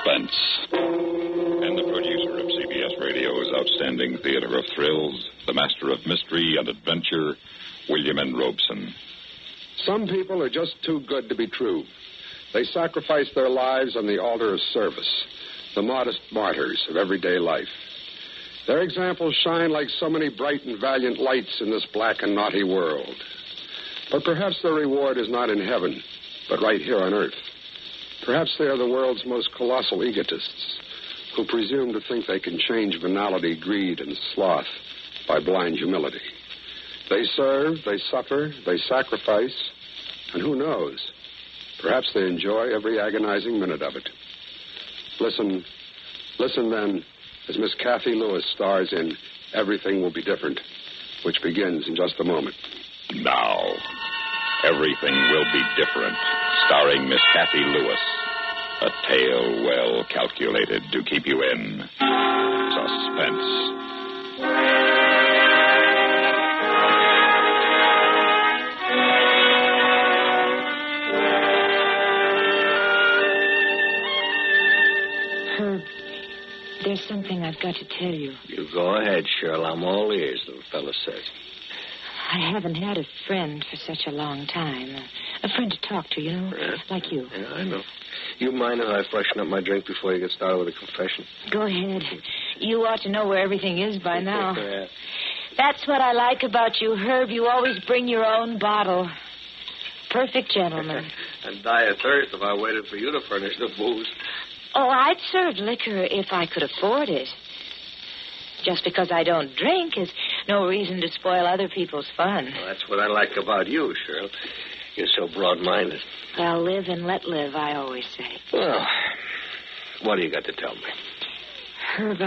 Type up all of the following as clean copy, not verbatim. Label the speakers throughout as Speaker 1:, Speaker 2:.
Speaker 1: Suspense. And the producer of CBS Radio's outstanding theater of thrills, the master of mystery and adventure, William N. Robeson.
Speaker 2: Some people are just too good to be true. They sacrifice their lives on the altar of service, the modest martyrs of everyday life. Their examples shine like so many bright and valiant lights in this black and naughty world. But perhaps their reward is not in heaven, but right here on earth. Perhaps they are the world's most colossal egotists who presume to think they can change venality, greed, and sloth by blind humility. They serve, they suffer, they sacrifice, and who knows, perhaps they enjoy every agonizing minute of it. Listen then, as Miss Kathy Lewis stars in Everything Will Be Different, which begins in just a moment.
Speaker 1: Now, Everything Will Be Different, starring Miss Kathy Lewis. A tale well calculated to keep you in suspense.
Speaker 3: Herb, there's something I've got to tell you.
Speaker 4: You go ahead, Cheryl. I'm all ears, the fellow says.
Speaker 3: I haven't had a friend for such a long time. A friend to talk to, like you.
Speaker 4: Yeah, I know. You mind if I freshen up my drink before you get started with a confession?
Speaker 3: Go ahead. You ought to know where everything is by now.
Speaker 4: Yeah.
Speaker 3: That's what I like about you, Herb. You always bring your own bottle. Perfect gentleman.
Speaker 4: I'd die of thirst if I waited for you to furnish the booze.
Speaker 3: Oh, I'd serve liquor if I could afford it. Just because I don't drink is no reason to spoil other people's fun.
Speaker 4: Well, that's what I like about you, Cheryl. You're so broad-minded.
Speaker 3: Well, live and let live, I always say.
Speaker 4: Well, what do you got to tell me?
Speaker 3: Herb,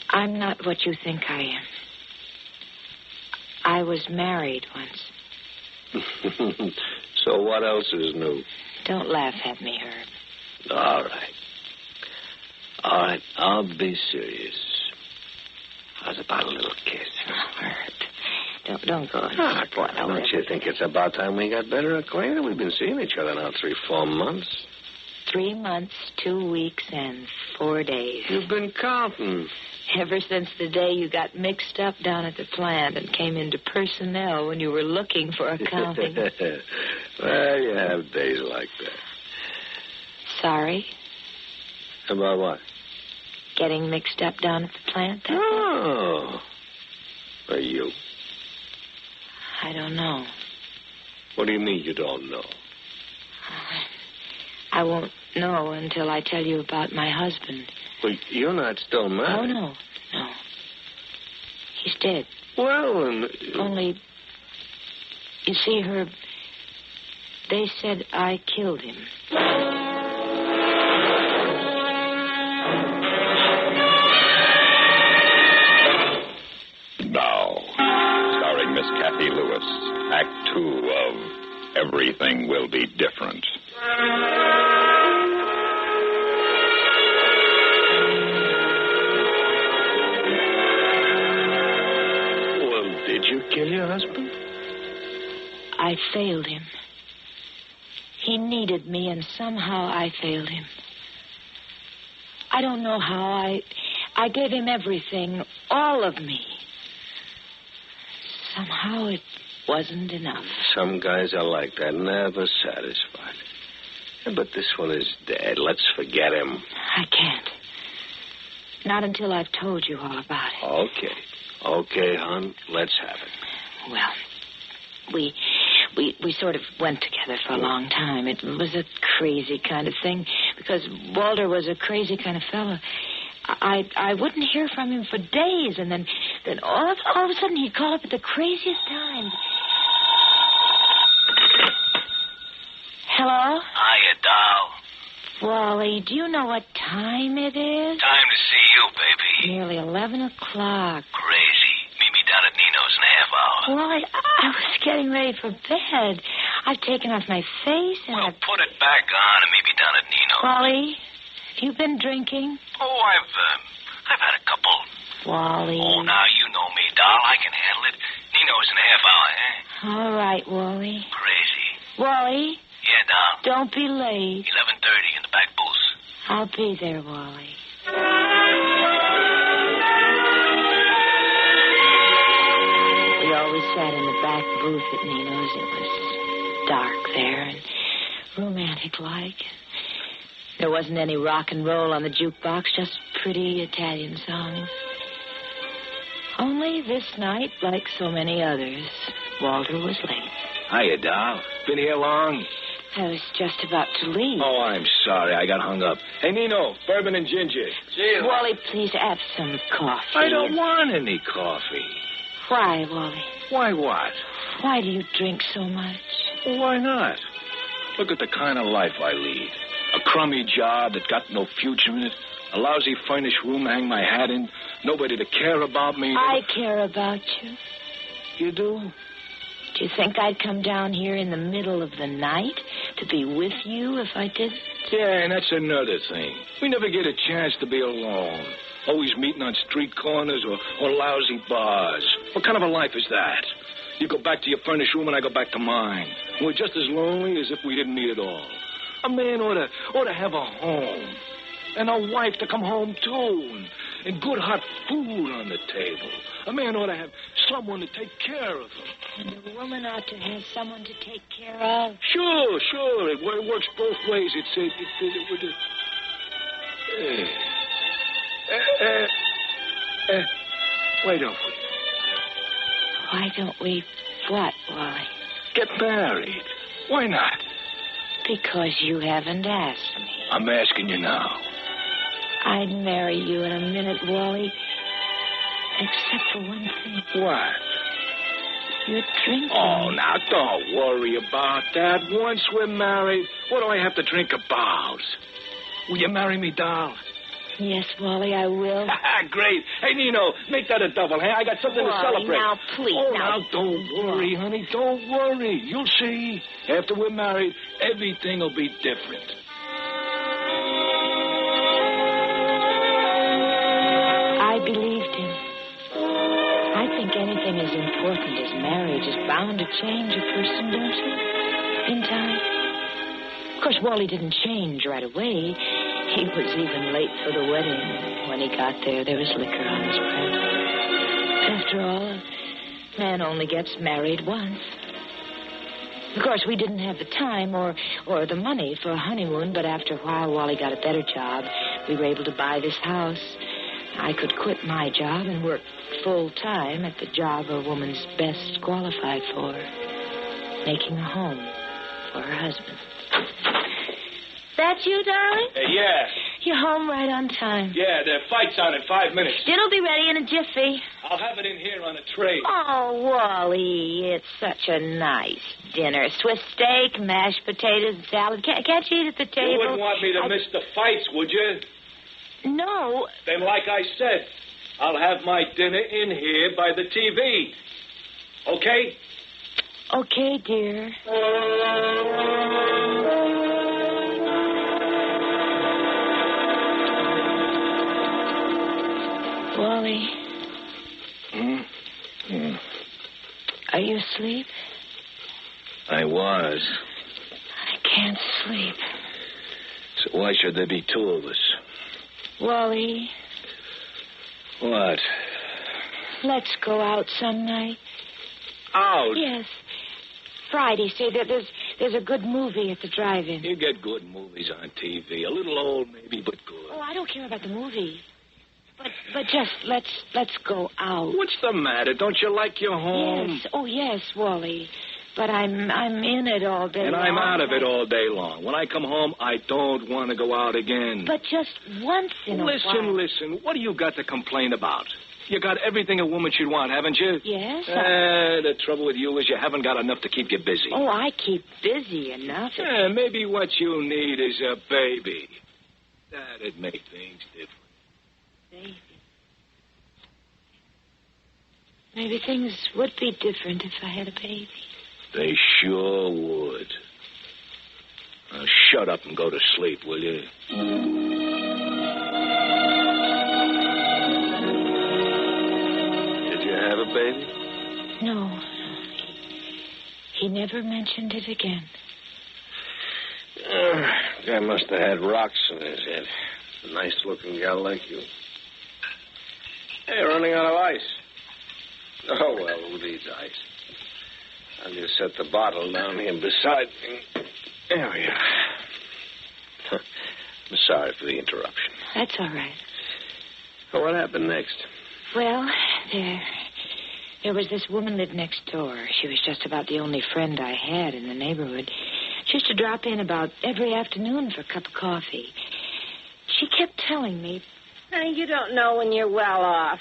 Speaker 3: I'm not what you think I am. I was married once.
Speaker 4: So what else is new?
Speaker 3: Don't laugh at me, Herb.
Speaker 4: All right, I'll be serious. How's about a little kiss?
Speaker 3: Oh, Herb, don't go.
Speaker 4: Don't you think it's about time we got better acquainted? We've been seeing each other now 3-4 months.
Speaker 3: 3 months, 2 weeks, and 4 days.
Speaker 4: You've been counting.
Speaker 3: Ever since the day you got mixed up down at the plant and came into personnel when you were looking for accounting.
Speaker 4: Well, you have days like that.
Speaker 3: Sorry?
Speaker 4: About what?
Speaker 3: Getting mixed up down at the plant?
Speaker 4: Oh. Are you?
Speaker 3: I don't know.
Speaker 4: What do you mean you don't know?
Speaker 3: I won't know until I tell you about my husband.
Speaker 4: Well, you're not still married.
Speaker 3: Oh, no. He's dead.
Speaker 4: Well,
Speaker 3: Only, you see, Herb, they said I killed him.
Speaker 1: Now, starring Miss Kathy Lewis, Act 2 of Everything Will Be Different.
Speaker 4: Well, did you kill your husband?
Speaker 3: I failed him. He needed me, and somehow I failed him. I don't know how. I gave him everything, all of me. Somehow it wasn't enough.
Speaker 4: Some guys are like that, never satisfied. But this one is dead. Let's forget him.
Speaker 3: I can't. Not until I've told you all about it.
Speaker 4: Okay, hon. Let's have it.
Speaker 3: Well, we sort of went together for a long time. It was a crazy kind of thing because Walter was a crazy kind of fellow. I wouldn't hear from him for days, and then all of a sudden he'd call up at the craziest times. Hello?
Speaker 5: Hiya, doll.
Speaker 3: Wally, do you know what time it is?
Speaker 5: Time to see you, baby.
Speaker 3: Nearly 11 o'clock.
Speaker 5: Crazy. Meet me down at Nino's in a half hour.
Speaker 3: Wally, I was getting ready for bed. I've taken off my face and
Speaker 5: Well, put it back on and meet me down at Nino's.
Speaker 3: Wally, have you been drinking?
Speaker 5: Oh, I've had a couple.
Speaker 3: Wally.
Speaker 5: Oh, now you know me, doll. I can handle it. Nino's in a half hour, eh?
Speaker 3: All right, Wally.
Speaker 5: Crazy.
Speaker 3: Wally,
Speaker 5: Yeah, Doll.
Speaker 3: Don't be late.
Speaker 5: 11:30 in the back booth.
Speaker 3: I'll be there, Wally. We always sat in the back booth at Nino's. It was dark there and romantic-like. There wasn't any rock and roll on the jukebox, just pretty Italian songs. Only this night, like so many others, Walter was late.
Speaker 4: Hiya, Doll. Been here long?
Speaker 3: I was just about to leave.
Speaker 4: Oh, I'm sorry. I got hung up. Hey, Nino, bourbon and ginger.
Speaker 3: Wally, please have some coffee.
Speaker 4: I don't want any coffee.
Speaker 3: Why, Wally?
Speaker 4: Why what?
Speaker 3: Why do you drink so much?
Speaker 4: Well, why not? Look at the kind of life I lead. A crummy job that got no future in it. A lousy furnished room to hang my hat in. Nobody to care about me.
Speaker 3: I care about you.
Speaker 4: You do?
Speaker 3: Do you think I'd come down here in the middle of the night to be with you if I didn't?
Speaker 4: Yeah, and that's another thing. We never get a chance to be alone. Always meeting on street corners or lousy bars. What kind of a life is that? You go back to your furnished room and I go back to mine. We're just as lonely as if we didn't meet at all. A man ought to have a home. And a wife to come home to. And good hot food on the table. A man ought to have someone to take care of him.
Speaker 3: And a woman ought to have someone to take care of.
Speaker 4: Sure. It works both ways. Why don't we?
Speaker 3: Why don't we what, Wally?
Speaker 4: Get married. Why not?
Speaker 3: Because you haven't asked me.
Speaker 4: I'm asking you now.
Speaker 3: I'd marry you in a minute, Wally. Except for one thing.
Speaker 4: What?
Speaker 3: You're drinking.
Speaker 4: Oh, now, don't worry about that. Once we're married, what do I have to drink about? Will you marry me, doll?
Speaker 3: Yes, Wally, I will.
Speaker 4: Great. Hey, Nino, make that a double, hey? I got something
Speaker 3: Wally,
Speaker 4: to celebrate.
Speaker 3: now, please.
Speaker 4: Oh, now, don't worry, honey. Don't worry. You'll see. After we're married, everything will be different.
Speaker 3: I believed him. I think anything as important as marriage is bound to change a person, don't you? In time. Of course, Wally didn't change right away. He was even late for the wedding. When he got there was liquor on his breath. After all, a man only gets married once. Of course, we didn't have the time or the money for a honeymoon, but after a while, Wally got a better job. We were able to buy this house. I could quit my job and work full-time at the job a woman's best qualified for, making a home for her husband. That you, darling?
Speaker 4: Yeah.
Speaker 3: You're home right on time.
Speaker 4: Yeah, the fight's on in 5 minutes.
Speaker 3: Dinner'll be ready in a jiffy.
Speaker 4: I'll have it in here on a tray.
Speaker 3: Oh, Wally, it's such a nice dinner. Swiss steak, mashed potatoes, and salad. Can't you eat at the table?
Speaker 4: You wouldn't want me to miss the fights, would you?
Speaker 3: No.
Speaker 4: Then, like I said, I'll have my dinner in here by the TV. Okay?
Speaker 3: Okay, dear. Wally. Are you asleep?
Speaker 4: I was.
Speaker 3: I can't sleep.
Speaker 4: So why should there be two of us?
Speaker 3: Wally,
Speaker 4: What?
Speaker 3: let's go out some night.
Speaker 4: Out?
Speaker 3: Yes. Friday, say that there's a good movie at the drive-in.
Speaker 4: You get good movies on TV. A little old, maybe, but good.
Speaker 3: Oh, I don't care about the movie. But just let's go out.
Speaker 4: What's the matter? Don't you like your home?
Speaker 3: Yes. Oh, yes, Wally. But I'm in it all day
Speaker 4: And
Speaker 3: long.
Speaker 4: I'm out of it all day long. When I come home, I don't want to go out again.
Speaker 3: But just once in a while.
Speaker 4: Listen. What do you got to complain about? You got everything a woman should want, haven't you?
Speaker 3: Yes.
Speaker 4: The trouble with you is you haven't got enough to keep you busy.
Speaker 3: Oh, I keep busy enough.
Speaker 4: Maybe what you need is a baby. That'd make things different.
Speaker 3: Baby. Maybe things would be different if I had a baby.
Speaker 4: They sure would. Now, shut up and go to sleep, will you? Did you have a baby?
Speaker 3: No. He never mentioned it again.
Speaker 6: Guy must have had rocks in his head. A nice-looking gal like you. Hey, running out of ice. Oh, well, who needs ice? I'll just set the bottle down here beside me. There we are. I'm sorry for the interruption.
Speaker 3: That's all right.
Speaker 6: Well, what happened next?
Speaker 3: Well, there was this woman lived next door. She was just about the only friend I had in the neighborhood. She used to drop in about every afternoon for a cup of coffee. She kept telling me...
Speaker 7: Honey, you don't know when you're well off.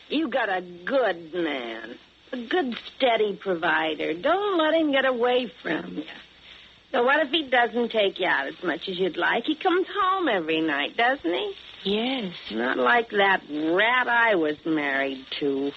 Speaker 7: You got a good man. A good, steady provider. Don't let him get away from you. So what if he doesn't take you out as much as you'd like? He comes home every night, doesn't he?
Speaker 3: Yes.
Speaker 7: Not like that rat I was married to.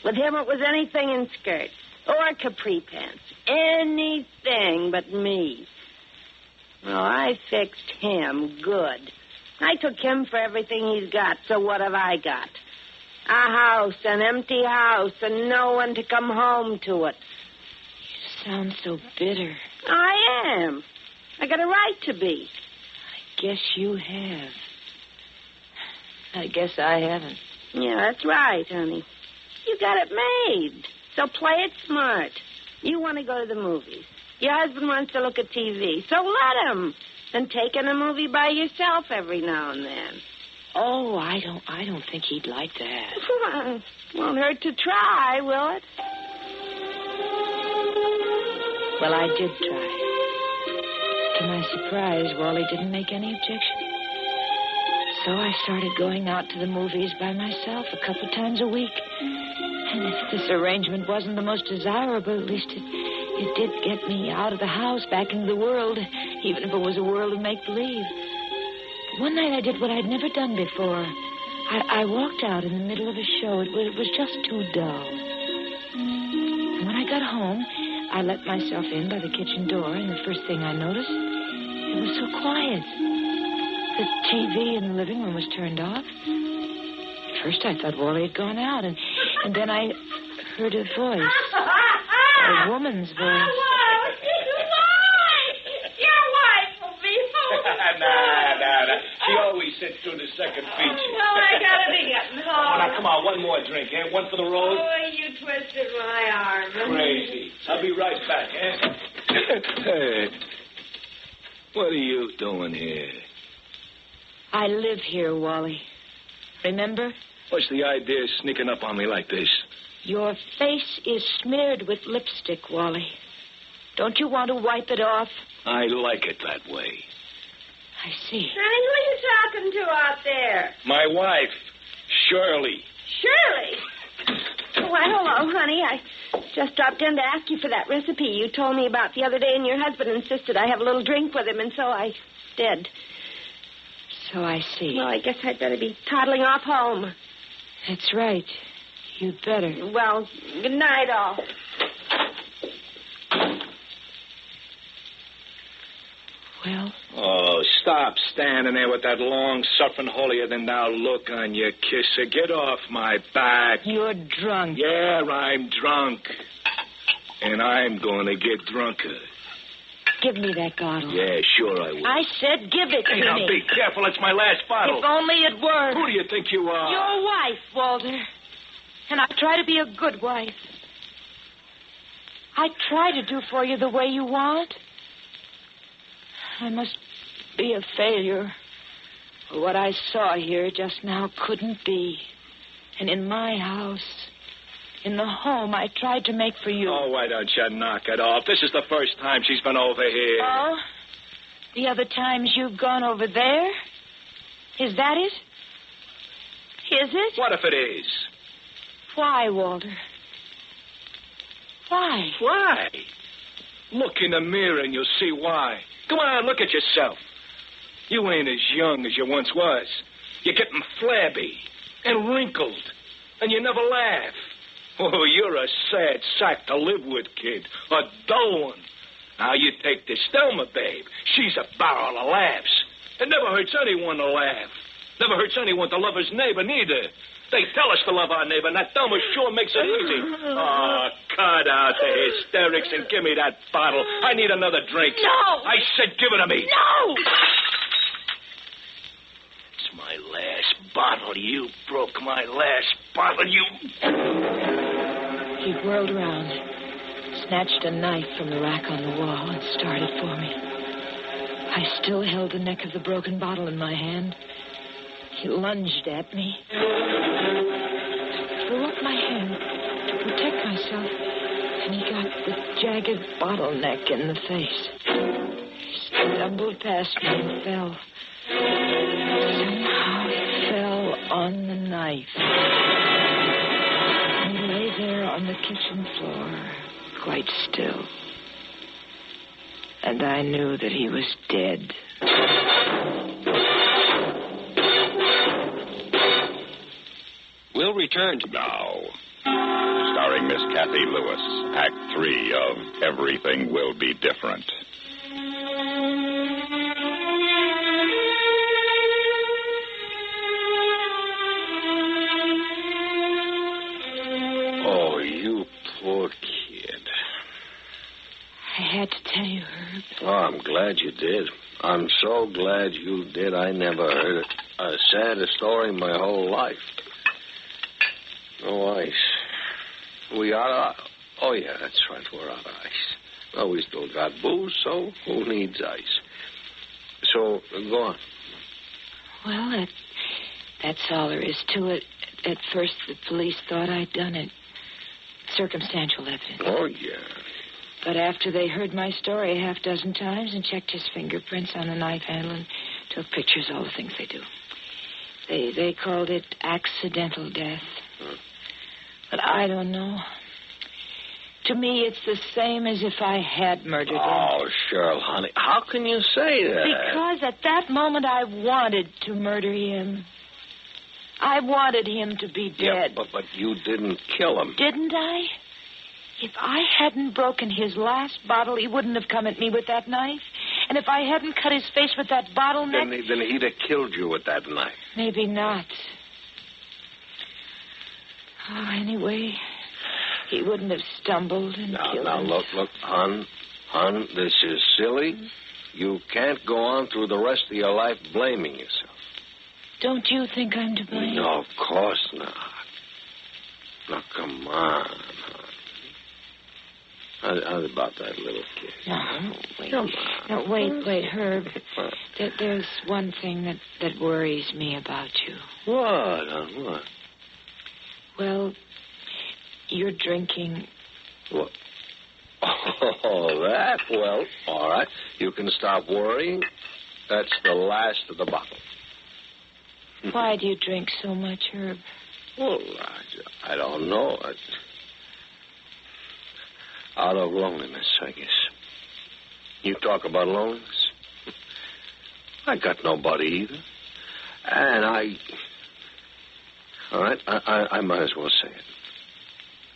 Speaker 7: With him, it was anything in skirts or capri pants. Anything but me. Well, I fixed him good. I took him for everything he's got, so what have I got? A house, an empty house, and no one to come home to it.
Speaker 3: You sound so bitter.
Speaker 7: I am. I got a right to be.
Speaker 3: I guess you have. I guess I haven't.
Speaker 7: Yeah, that's right, honey. You got it made. So play it smart. You want to go to the movies. Your husband wants to look at TV. So let him. And take in a movie by yourself every now and then.
Speaker 3: Oh, I don't think he'd like that.
Speaker 7: Won't hurt to try, will it?
Speaker 3: Well, I did try. To my surprise, Wally didn't make any objection. So I started going out to the movies by myself a couple times a week. And if this arrangement wasn't the most desirable, at least it did get me out of the house, back into the world, even if it was a world of make-believe. One night I did what I'd never done before. I walked out in the middle of a show. It was just too dull. And when I got home, I let myself in by the kitchen door, and the first thing I noticed, it was so quiet. The TV in the living room was turned off. At first I thought Wally had gone out, and then I heard a voice. A woman's voice.
Speaker 4: Nah. She always sits through the second feature.
Speaker 7: No, I gotta be getting home.
Speaker 4: Oh, now, come on, one more drink, eh? One for the road.
Speaker 7: Oh, you twisted my arm.
Speaker 4: Crazy. I'll be right back, eh? Hey, what are you doing here?
Speaker 3: I live here, Wally. Remember?
Speaker 4: What's the idea of sneaking up on me like this?
Speaker 3: Your face is smeared with lipstick, Wally. Don't you want to wipe it off?
Speaker 4: I like it that way.
Speaker 3: I see.
Speaker 7: Honey, who are you talking to out there?
Speaker 4: My wife, Shirley.
Speaker 7: Shirley? Why, hello, honey. I just dropped in to ask you for that recipe you told me about the other day, and your husband insisted I have a little drink with him, and so I did.
Speaker 3: So I see.
Speaker 7: Well, I guess I'd better be toddling off home.
Speaker 3: That's right. You'd better.
Speaker 7: Well, good night, all.
Speaker 3: Well?
Speaker 4: Oh, stop standing there with that long, suffering, holier-than-thou look on your kisser. Get off my back.
Speaker 3: You're drunk.
Speaker 4: Yeah, I'm drunk. And I'm going to get drunker.
Speaker 3: Give me that bottle.
Speaker 4: Yeah, sure I will.
Speaker 3: I said give it to
Speaker 4: Hey, now,
Speaker 3: me.
Speaker 4: be careful. It's my last bottle.
Speaker 3: If only it were.
Speaker 4: Who do you think you are?
Speaker 3: Your wife, Walter. And I try to be a good wife. I try to do for you the way you want. I must be a failure. What I saw here just now couldn't be. And in my house, in the home I tried to make for you.
Speaker 4: Oh, why don't you knock it off? This is the first time she's been over here.
Speaker 3: Oh? The other times you've gone over there? Is that it? Is it?
Speaker 4: What if it is?
Speaker 3: Why, Walter? Why?
Speaker 4: Why? Look in the mirror and you'll see why. Come on, look at yourself. You ain't as young as you once was. You're getting flabby and wrinkled, and you never laugh. Oh, you're a sad sack to live with, kid. A dull one. Now, you take this Thelma, babe. She's a barrel of laughs. It never hurts anyone to laugh. Never hurts anyone to love his neighbor, neither. They tell us to love our neighbor, and that Thelma sure makes it easy. Oh, cut out the hysterics and give me that bottle. I need another drink.
Speaker 3: No!
Speaker 4: I said give it to me.
Speaker 3: No!
Speaker 4: It's my last bottle. You broke my last bottle, you...
Speaker 3: He whirled around, snatched a knife from the rack on the wall, and started for me. I still held the neck of the broken bottle in my hand. He lunged at me. I threw up my hand to protect myself, and he got the jagged bottleneck in the face. He stumbled past me and fell. Somehow fell on the knife. He lay there on the kitchen floor, quite still. And I knew that he was dead.
Speaker 1: We'll return to now. Starring Miss Kathy Lewis, Act 3 of Everything Will Be Different.
Speaker 6: Oh, you poor kid.
Speaker 3: I had to tell you, Herb.
Speaker 6: Oh, I'm glad you did. I'm so glad you did. I never heard a sadder story in my whole life. No ice. We out of... Oh, yeah, that's right. We're out of ice. Well, we still got booze, so who needs ice? So, go on.
Speaker 3: Well, that's all there is to it. At first, the police thought I'd done it. Circumstantial evidence.
Speaker 6: Oh, yeah.
Speaker 3: But after they heard my story a half dozen times and checked his fingerprints on the knife handle and took pictures, all the things they do, they called it accidental death. But I don't know. To me, it's the same as if I had murdered him.
Speaker 6: Oh, Cheryl, honey, how can you say that?
Speaker 3: Because at that moment I wanted to murder him. I wanted him to be dead.
Speaker 6: Yeah, but you didn't kill him.
Speaker 3: Didn't I? If I hadn't broken his last bottle, he wouldn't have come at me with that knife. And if I hadn't cut his face with that bottleneck...
Speaker 6: Then he'd have killed you with that knife.
Speaker 3: Maybe not. Oh, anyway, he wouldn't have stumbled and killed
Speaker 6: Now,
Speaker 3: him.
Speaker 6: look, hon, this is silly. You can't go on through the rest of your life blaming yourself.
Speaker 3: Don't you think I'm to blame?
Speaker 6: No, of course not. Now, come on, hon. How about that little kid?
Speaker 3: No, wait.
Speaker 6: Come on.
Speaker 3: No, wait, Herb. There's one thing that worries me about you.
Speaker 6: What? What?
Speaker 3: Well, you're drinking.
Speaker 6: What? Oh, that? Well, all right. You can stop worrying. That's the last of the bottle.
Speaker 3: Why do you drink so much, Herb?
Speaker 6: Well, I don't know. Out of loneliness, I guess. You talk about loneliness? I got nobody either. And all right, I might as well say it.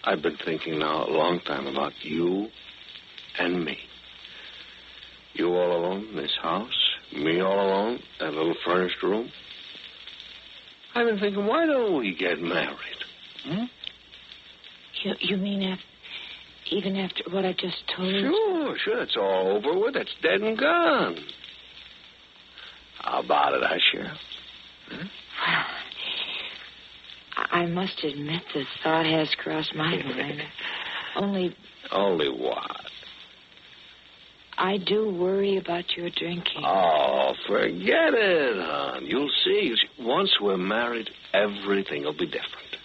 Speaker 6: I've been thinking now a long time about you and me. You all alone in this house, me all alone, that little furnished room. I've been thinking, why don't we get married?
Speaker 3: You mean even after what I just told you?
Speaker 6: Sure, it's all over with. It's dead and gone. How about it, Cheryl?
Speaker 3: Well, I must admit the thought has crossed my mind. Only
Speaker 6: what?
Speaker 3: I do worry about your drinking.
Speaker 6: Oh, forget it, hon. You'll see. Once we're married, everything will be different.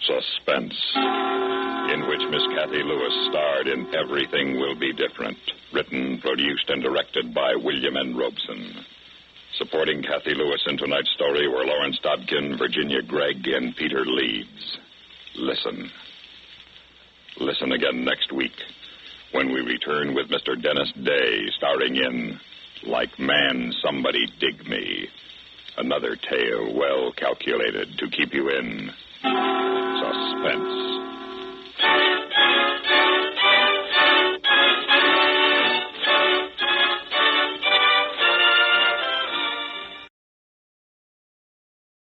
Speaker 1: Suspense, in which Miss Kathy Lewis starred in Everything Will Be Different, written, produced, and directed by William N. Robeson. Supporting Kathy Lewis in tonight's story were Lawrence Dobkin, Virginia Gregg, and Peter Leeds. Listen. Listen again next week when we return with Mr. Dennis Day starring in Like Man, Somebody Dig Me. Another tale well calculated to keep you in suspense.